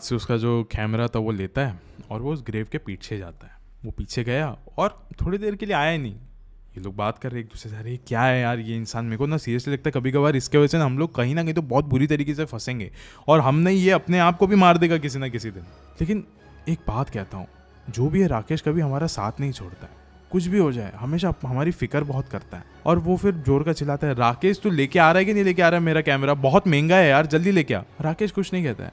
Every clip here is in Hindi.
से उसका जो कैमरा था वो लेता है और वो उस ग्रेव के पीछे जाता है। वो पीछे गया और थोड़ी देर के लिए आया ही नहीं। ये लोग बात कर रहे एक दूसरे से, अरे क्या है यार ये इंसान, मेरे को ना सीरियसली लगता है कभी कभार इसके वजह से ना हम लोग कहीं ना कहीं तो बहुत बुरी तरीके से फंसेंगे और हमने ये अपने आप को भी मार देगा किसी ना किसी दिन। लेकिन एक बात कहता हूँ, जो भी है राकेश कभी हमारा साथ नहीं छोड़ता है। कुछ भी हो जाए हमेशा हमारी फिक्र बहुत करता है। और वो फिर जोर का चिल्लाता है, राकेश तू लेके आ रहा है कि नहीं लेके आ रहा है, मेरा कैमरा बहुत महंगा है यार, जल्दी लेके आ। राकेश कुछ नहीं कहता है।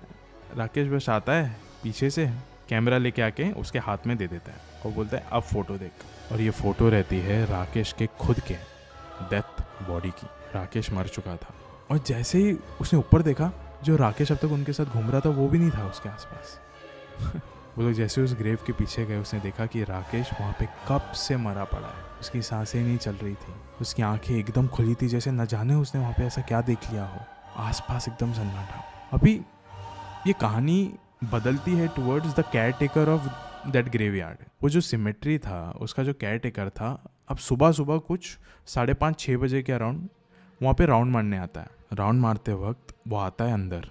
राकेश बस आता है पीछे से, कैमरा लेके आके उसके हाथ में दे देता है और बोलता है अब फोटो देख। और ये फोटो रहती है राकेश के खुद के डेथ बॉडी की। राकेश मर चुका था और जैसे ही उसने ऊपर देखा, जो राकेश अब तक उनके साथ घूम रहा था वो भी नहीं था उसके आसपास। वो लोग जैसे उस ग्रेव के पीछे गए, उसने देखा कि राकेश वहाँ पे कब से मरा पड़ा है। उसकी सांसें नहीं चल रही थी, उसकी आंखें एकदम खुली थी, जैसे न जाने उसने वहाँ पे ऐसा क्या देख लिया हो। आसपास एकदम सन्नाटा। अभी ये कहानी बदलती है towards the care taker of that graveyard. वो जो सिमेट्री था उसका जो केयर टेकर था, अब सुबह सुबह कुछ 5:30-6 बजे के अराउंड वहाँ पे राउंड मारने आता है। राउंड मारते वक्त वो आता है अंदर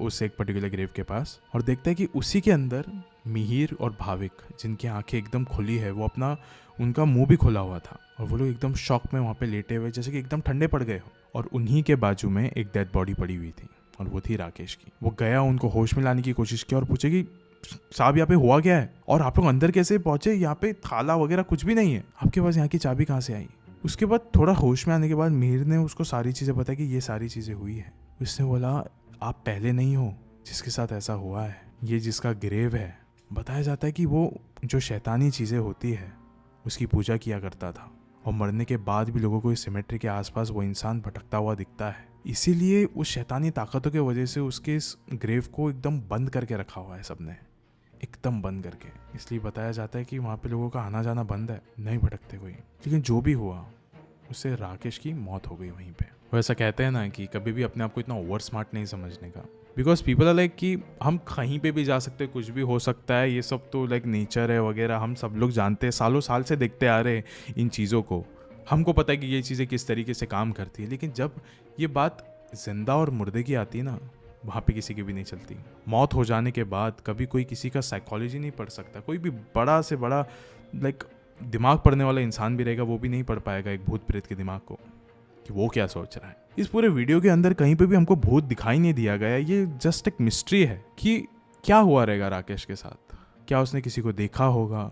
उस एक पर्टिकुलर ग्रेव के पास और देखता है कि उसी के अंदर मिहिर और भाविक, जिनकी आंखें एकदम खुली है, वो अपना उनका मुंह भी खुला हुआ था और वो लोग एकदम शॉक में वहाँ पे लेटे हुए, जैसे कि एकदम ठंडे पड़ गए हो। और उन्हीं के बाजू में एक डेड बॉडी पड़ी हुई थी और वो थी राकेश की। वो गया, उनको होश में लाने की कोशिश की और पूछे कि साहब यहाँ पे हुआ क्या है और आप लोग अंदर कैसे पहुंचे, यहाँ पे थाला वगैरह कुछ भी नहीं है, आपके पास यहाँ की चाबी कहाँ से आई। उसके बाद थोड़ा होश में आने के बाद मिहिर ने उसको सारी चीज़ें बताई कि ये सारी चीज़ें हुई है। उसने बोला आप पहले नहीं हो जिसके साथ ऐसा हुआ है, ये जिसका ग्रेव है, बताया जाता है कि वो जो शैतानी चीज़ें होती है उसकी पूजा किया करता था और मरने के बाद भी लोगों को इस सिमेट्री के आसपास वो इंसान भटकता हुआ दिखता है। इसीलिए उस शैतानी ताकतों के वजह से उसके इस ग्रेव को एकदम बंद करके रखा हुआ है सबने, एकदम बंद करके। इसलिए बताया जाता है कि वहाँ पे लोगों का आना जाना बंद है, नहीं भटकते कोई। लेकिन जो भी हुआ उससे राकेश की मौत हो गई वहीं पे। वो ऐसा कहते हैं ना कि कभी भी अपने आप को इतना ओवर स्मार्ट नहीं समझने का, बिकॉज पीपल आर लाइक कि हम कहीं पे भी जा सकते हैं, कुछ भी हो सकता है, ये सब तो लाइक नेचर है वगैरह, हम सब लोग जानते हैं, सालों साल से देखते आ रहे हैं इन चीज़ों को, हमको पता है कि ये चीज़ें किस तरीके से काम करती है। लेकिन जब ये बात जिंदा और मुर्दे की आती है ना, वहाँ पे किसी की भी नहीं चलती। मौत हो जाने के बाद कभी कोई किसी का साइकोलॉजी नहीं पढ़ सकता। कोई भी बड़ा से बड़ा लाइक दिमाग पढ़ने वाला इंसान भी रहेगा, वो भी नहीं पढ़ पाएगा एक भूत प्रेत के दिमाग को कि वो क्या सोच रहा है। इस पूरे वीडियो के अंदर कहीं पे भी हमको भूत दिखाई नहीं दिया गया। ये जस्ट एक मिस्ट्री है कि क्या हुआ रहेगा राकेश के साथ। क्या उसने किसी को देखा होगा,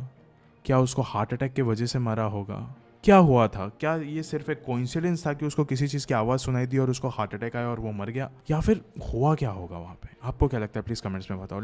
क्या उसको हार्ट अटैक की वजह से मरा होगा, क्या हुआ था, क्या ये सिर्फ एक कोइंसिडेंस था कि उसको किसी चीज़ की आवाज़ सुनाई दी और उसको हार्ट अटैक आया और वो मर गया, या फिर हुआ क्या होगा वहाँ पे। आपको क्या लगता है प्लीज़ कमेंट्स में बताओ।